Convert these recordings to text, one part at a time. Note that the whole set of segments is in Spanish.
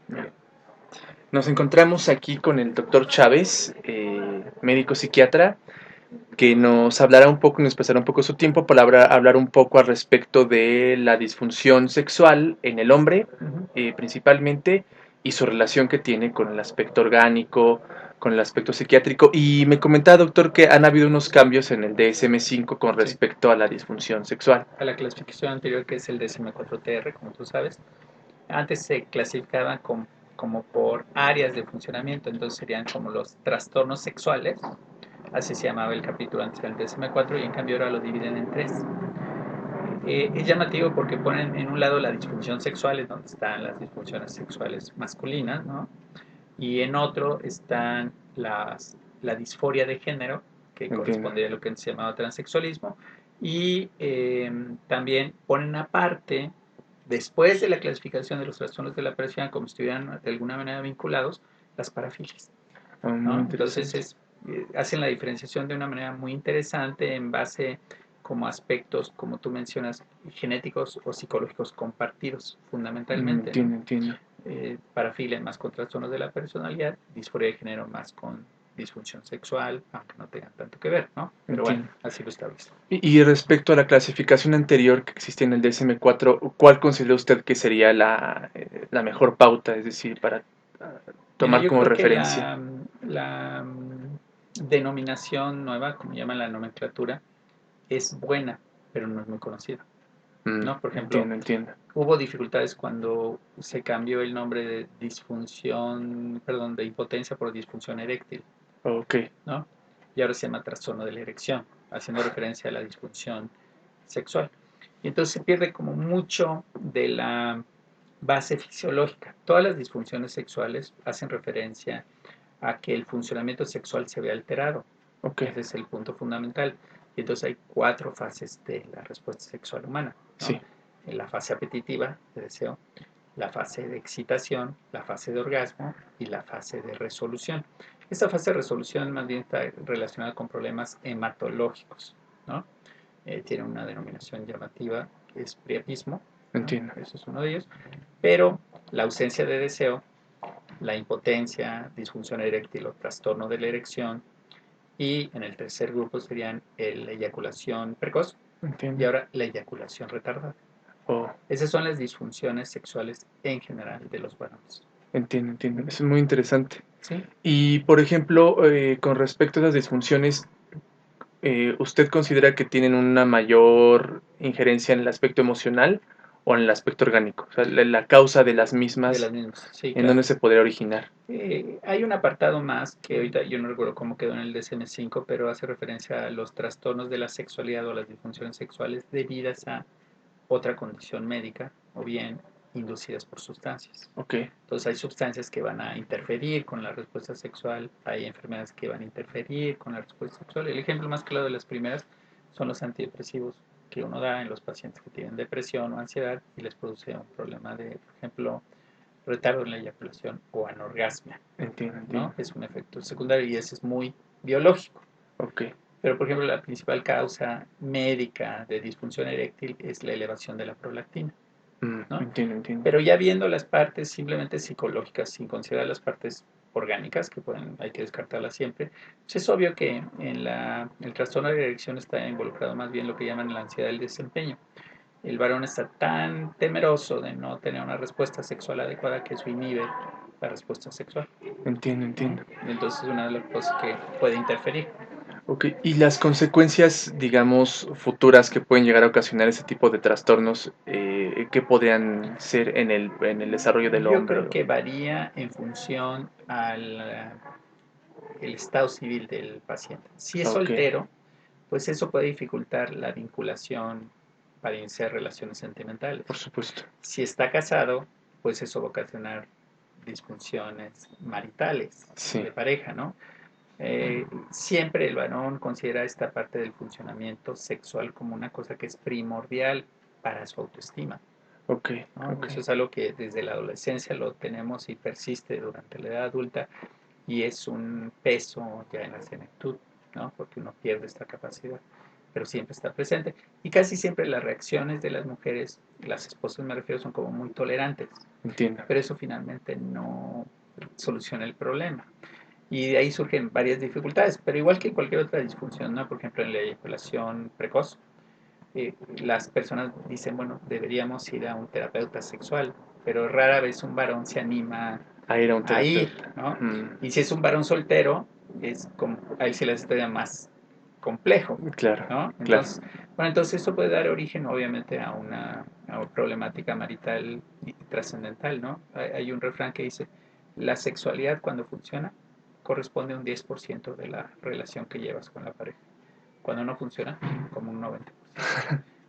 Bien. Nos encontramos aquí con el doctor Chávez, médico psiquiatra, que nos hablará un poco, nos pasará un poco su tiempo para hablar un poco al respecto de la disfunción sexual en el hombre, principalmente, y su relación que tiene con el aspecto orgánico, con el aspecto psiquiátrico. Y me comentaba, doctor, que han habido unos cambios en el DSM-5 con Sí, respecto a la disfunción sexual. a la clasificación anterior que es el DSM-4TR, como tú sabes. Antes se clasificaban como por áreas de funcionamiento, entonces serían como los trastornos sexuales, así se llamaba el capítulo antes del DSM-4 y en cambio ahora lo dividen en tres. Es llamativo porque ponen en un lado la disfunción sexual, es donde están las disfunciones sexuales masculinas, ¿no? Y en otro están la disforia de género, que Entiendo. corresponde a lo que se llamaba transexualismo, y también ponen aparte, después de la clasificación de los trastornos de la personalidad, como si estuvieran de alguna manera vinculados, las parafilias, Muy ¿no? Entonces interesante. hacen la diferenciación de una manera muy interesante en base como aspectos, como tú mencionas, genéticos o psicológicos compartidos, fundamentalmente, ¿no? Entiendo, entiendo. Parafilia más con trastornos de la personalidad, disforia de género más con disfunción sexual, aunque no tengan tanto que ver, ¿no? Pero bueno, Entiendo. así lo establece. Y respecto a la clasificación anterior que existía en el DSM-4, ¿cuál considera usted que sería la mejor pauta, es decir, para Mira, tomar yo como creo que referencia? la denominación nueva, como llaman la nomenclatura, es buena, pero no es muy conocida, ¿no? Por ejemplo, Entiendo, entiendo. hubo dificultades cuando se cambió el nombre de disfunción, perdón, de impotencia por disfunción eréctil, Ok, ¿no? Y ahora se llama trastorno de la erección, haciendo referencia a la disfunción sexual. Y entonces se pierde como mucho de la base fisiológica. Todas las disfunciones sexuales hacen referencia a que el funcionamiento sexual se ve alterado. ok, Ese es el punto fundamental. Y entonces hay cuatro fases de la respuesta sexual humana, ¿no? sí, La fase apetitiva, de deseo, la fase de excitación, la fase de orgasmo y la fase de resolución. Esta fase de resolución más bien está relacionada con problemas hematológicos, ¿no? Tiene una denominación llamativa que es priapismo, ¿no? entiendo. Eso es uno de ellos, pero la ausencia de deseo, la impotencia, disfunción eréctil o trastorno de la erección, y en el tercer grupo serían la eyaculación precoz y Entiendo. ahora la eyaculación retardada. Oh, Esas son las disfunciones sexuales en general de los varones. entiendo, entiendo. Eso es muy interesante. ¿Sí? Y, por ejemplo, con respecto a las disfunciones, ¿usted considera que tienen una mayor injerencia en el aspecto emocional o en el aspecto orgánico? O sea, la causa de las De mismas, las mismas, sí, ¿en dónde claro. se podría originar? Hay un apartado más que ahorita yo no recuerdo cómo quedó en el DSM-5, pero hace referencia a los trastornos de la sexualidad o las disfunciones sexuales debidas a otra condición médica o bien inducidas por sustancias. Ok, Entonces hay sustancias que van a interferir con la respuesta sexual, hay enfermedades que van a interferir con la respuesta sexual. El ejemplo más claro de las primeras son los antidepresivos que uno da en los pacientes que tienen depresión o ansiedad y les produce un problema de, por ejemplo, retardo en la eyaculación o anorgasmia, entiendo, ¿no? entiendo. Es un efecto secundario y ese es muy biológico. Ok, Pero, por ejemplo, la principal causa médica de disfunción eréctil es la elevación de la prolactina, ¿no? entiendo, entiendo. Pero ya viendo las partes simplemente psicológicas, sin considerar las partes orgánicas, que pueden, hay que descartarlas siempre, pues es obvio que en el trastorno de la erección está involucrado más bien lo que llaman la ansiedad del desempeño. El varón está tan temeroso de no tener una respuesta sexual adecuada que eso inhibe la respuesta sexual, Entiendo, ¿no? entiendo. Entonces es una de las cosas que puede interferir. Ok, y las consecuencias, digamos, futuras que pueden llegar a ocasionar ese tipo de trastornos, ¿qué podrían ser en el desarrollo del Yo hombre? creo que varía en función al el estado civil del paciente. Si es Ok, soltero, pues eso puede dificultar la vinculación para iniciar relaciones por sentimentales. supuesto. Si está casado, pues eso va a ocasionar disfunciones maritales Sí, de pareja, ¿no? Siempre el varón considera esta parte del funcionamiento sexual como una cosa que es primordial para su autoestima, ok, ¿no? ok. Eso es algo que desde la adolescencia lo tenemos y persiste durante la edad adulta y es un peso ya en la senectud, ¿no? Porque uno pierde esta capacidad. pero siempre está presente. Y casi siempre las reacciones de las mujeres, las esposas me refiero, son como muy tolerantes, entiendo. pero eso finalmente no soluciona el problema. Y de ahí surgen varias dificultades, pero igual que cualquier otra disfunción, ¿no? Por ejemplo, en la eyaculación precoz, las personas dicen, bueno, deberíamos ir a un terapeuta sexual, pero rara vez un varón se anima A ir a un a ir, terapeuta. ¿no? Mm, Y si es un varón soltero, es como, ahí sí la historia más complejo, claro, ¿no? claro. Entonces, bueno, entonces eso puede dar origen obviamente a una problemática marital y trascendental, ¿no? Hay un refrán que dice, la sexualidad cuando funciona corresponde a un 10% de la relación que llevas con la pareja. Cuando no funciona, como un 90%.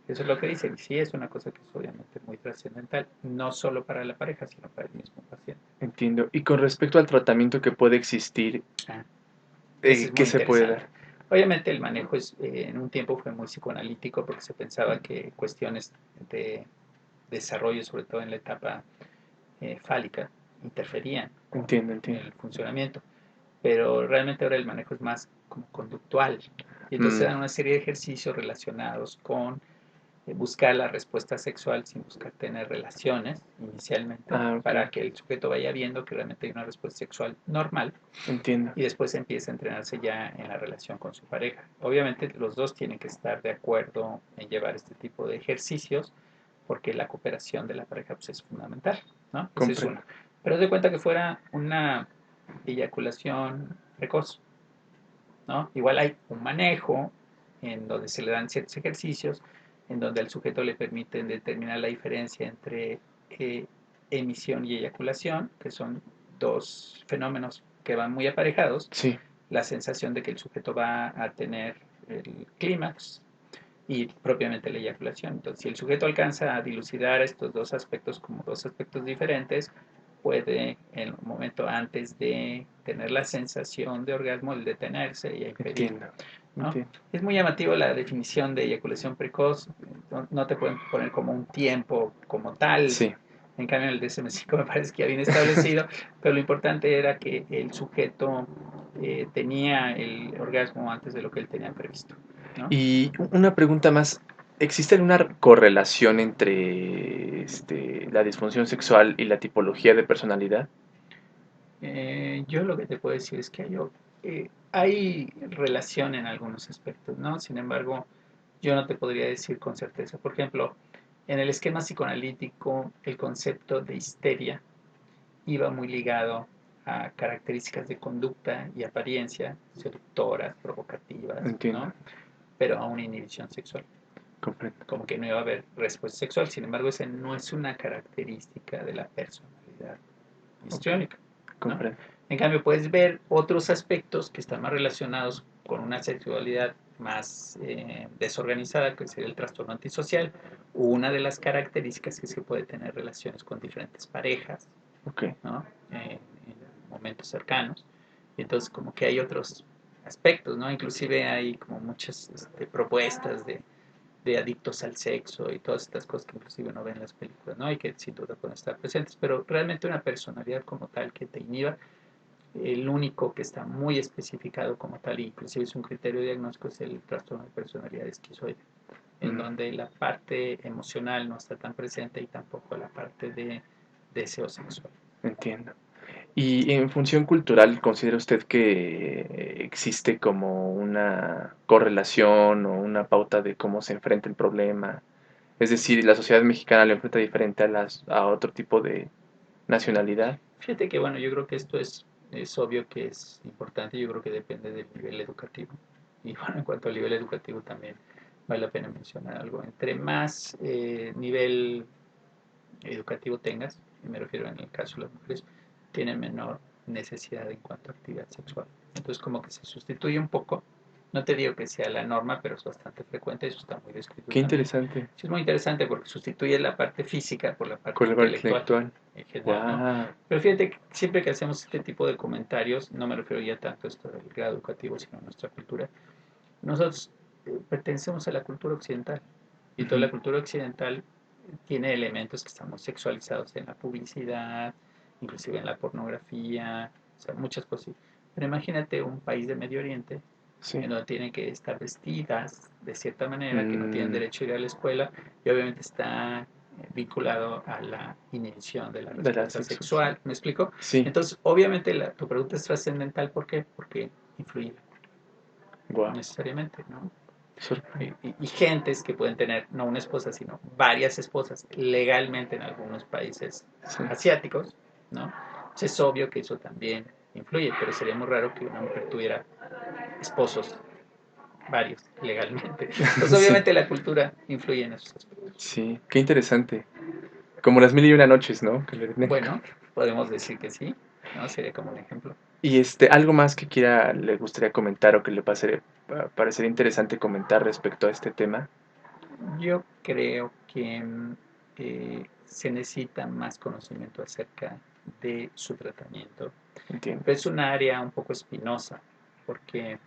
Eso es lo que dicen. Sí, es una cosa que es obviamente muy trascendental, no solo para la pareja, sino para el mismo paciente. Entiendo. Y con respecto al tratamiento que puede existir, Ah, ese es ¿qué muy se puede interesante. dar? Obviamente el manejo en un tiempo fue muy psicoanalítico porque se pensaba que cuestiones de desarrollo, sobre todo en la etapa fálica, interferían con Entiendo, entiendo. el funcionamiento. Pero realmente ahora el manejo es más como conductual. Y entonces se Mm, dan una serie de ejercicios relacionados con buscar la respuesta sexual sin buscar tener relaciones inicialmente, ok. para que el sujeto vaya viendo que realmente hay una respuesta sexual normal Entiendo. y después empieza a entrenarse ya en la relación con su pareja. Obviamente los dos tienen que estar de acuerdo en llevar este tipo de ejercicios porque la cooperación de la pareja pues, es fundamental, ¿no? Esa es Comprendo. una. Pero de cuenta que fuera una eyaculación precoz, ¿no? Igual hay un manejo en donde se le dan ciertos ejercicios, en donde al sujeto le permiten determinar la diferencia entre emisión y eyaculación, que son dos fenómenos que van muy aparejados, Sí, la sensación de que el sujeto va a tener el clímax y propiamente la eyaculación. Entonces, si el sujeto alcanza a dilucidar estos dos aspectos como dos aspectos diferentes, puede en un momento antes de tener la sensación de orgasmo el detenerse y a impedirlo, entiendo. ¿no? Entiendo. Es muy llamativo la definición de eyaculación precoz, no te pueden poner como un tiempo como tal, Sí. en cambio en el DSM-5 me parece que ya bien establecido, pero lo importante era que el sujeto tenía el orgasmo antes de lo que él tenía previsto, ¿no? Y una pregunta más. ¿Existe alguna correlación entre la disfunción sexual y la tipología de personalidad? Yo lo que te puedo decir es que hay relación en algunos aspectos, ¿no? Sin embargo, yo no te podría decir con certeza. Por ejemplo, en el esquema psicoanalítico, el concepto de histeria iba muy ligado a características de conducta y apariencia, seductoras, provocativas, Entiendo. ¿no? Pero a una inhibición sexual. Comprendo. Como que no iba a haber respuesta sexual. Sin embargo, esa no es una característica de la personalidad Ok. histriónica, ¿no? Comprendo. En cambio, puedes ver otros aspectos que están más relacionados con una sexualidad más desorganizada, que sería el trastorno antisocial. Una de las características es que puede tener relaciones con diferentes parejas, Ok. ¿no? En momentos cercanos. Y entonces como que hay otros aspectos, ¿no? Inclusive hay como muchas propuestas de adictos al sexo y todas estas cosas que inclusive uno ve en las películas, ¿no? Y que sin duda pueden estar presentes, pero realmente una personalidad como tal que te inhiba, el único que está muy especificado como tal, inclusive es un criterio diagnóstico, es el trastorno de personalidad esquizoide, en Mm, donde la parte emocional no está tan presente y tampoco la parte de deseo sexual. entiendo. Y en función cultural, ¿considera usted que existe como una correlación o una pauta de cómo se enfrenta el problema? Es decir, la sociedad mexicana lo enfrenta diferente a otro tipo de nacionalidad. Fíjate que bueno, yo creo que esto es obvio que es importante, yo creo que depende del nivel educativo. Y bueno, en cuanto al nivel educativo también vale la pena mencionar algo. Entre más nivel educativo tengas, y me refiero en el caso de las mujeres, tienen menor necesidad en cuanto a actividad sexual. Entonces como que se sustituye un poco, no te digo que sea la norma, pero es bastante frecuente, eso está muy descrito Qué también. interesante. Sí, es muy interesante porque sustituye la parte física por la parte Con el intelectual intelectual. en general, ¿no? Wow. Pero fíjate que siempre que hacemos este tipo de comentarios, no me refiero ya tanto a esto del grado educativo, sino a nuestra cultura, nosotros pertenecemos a la cultura occidental y toda la cultura occidental tiene elementos que están muy sexualizados en la publicidad, inclusive en la pornografía, o sea, muchas cosas. Pero imagínate un país de Medio Oriente Sí. en donde tienen que estar vestidas de cierta manera, que no tienen Mm, derecho a ir a la escuela, y obviamente está vinculado a la inhibición de la de la respuesta sexualidad. sexual. ¿Me explico? Sí. Entonces, obviamente, tu pregunta es trascendental. ¿Por qué? Porque influye Wow. necesariamente, ¿no? Sorprendente. Y gentes que pueden tener no una esposa, sino varias esposas legalmente en algunos países Sí. asiáticos, ¿no? Entonces, es obvio que eso también influye, pero sería muy raro que una mujer tuviera esposos varios legalmente. Entonces, Sí. obviamente la cultura influye en esos aspectos. Sí. Qué interesante. Como las mil y una noches, ¿no? Que le tienen. Bueno, podemos decir que sí, ¿no? Sería como un ejemplo. Y algo más que le gustaría comentar o que le parecería interesante comentar respecto a este tema. Yo creo que se necesita más conocimiento acerca de su tratamiento. Entiendo. Pero es un área un poco espinosa, porque,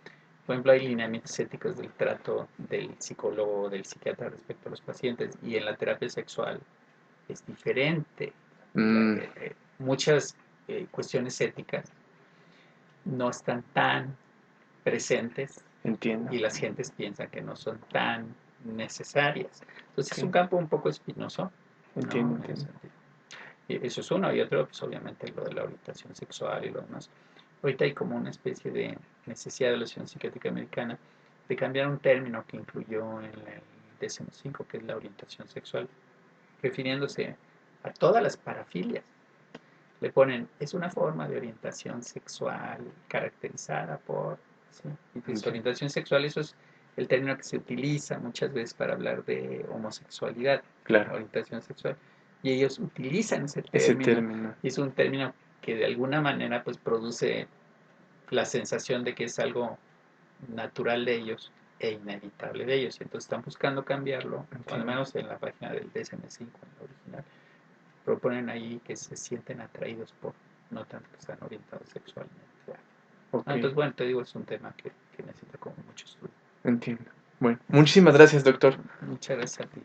por ejemplo, hay lineamientos éticos del trato del psicólogo o del psiquiatra respecto a los pacientes, y en la terapia sexual es diferente. Mm, Muchas cuestiones éticas no están tan presentes entiendo. y las gentes piensan que no son tan necesarias. Entonces es un Ok. campo un poco espinoso, Entiendo, ¿no? En ese entiendo. sentido. Y eso es uno, y otro, pues obviamente lo de la orientación sexual y lo demás. Ahorita hay como una especie de necesidad de la Asociación Psiquiátrica Americana de cambiar un término que incluyó en el DSM-5, que es la orientación sexual, refiriéndose a todas las parafilias. Le ponen, es una forma de orientación sexual caracterizada por... ¿sí? Y pues, Entiendo. orientación sexual, eso es el término que se utiliza muchas veces para hablar de homosexualidad, Claro. orientación sexual. Y ellos utilizan ese Ese término, término. y es un término que de alguna manera pues produce la sensación de que es algo natural de ellos e inevitable de ellos. Y entonces están buscando cambiarlo, o al Entiendo. menos en la página del DSM-5, en la original, proponen ahí que se sienten atraídos por, no tanto que están orientados sexualmente. Ok. Entonces, bueno, te digo, es un tema que necesita como mucho estudio. Entiendo. Bueno, muchísimas gracias, doctor. Muchas gracias a ti.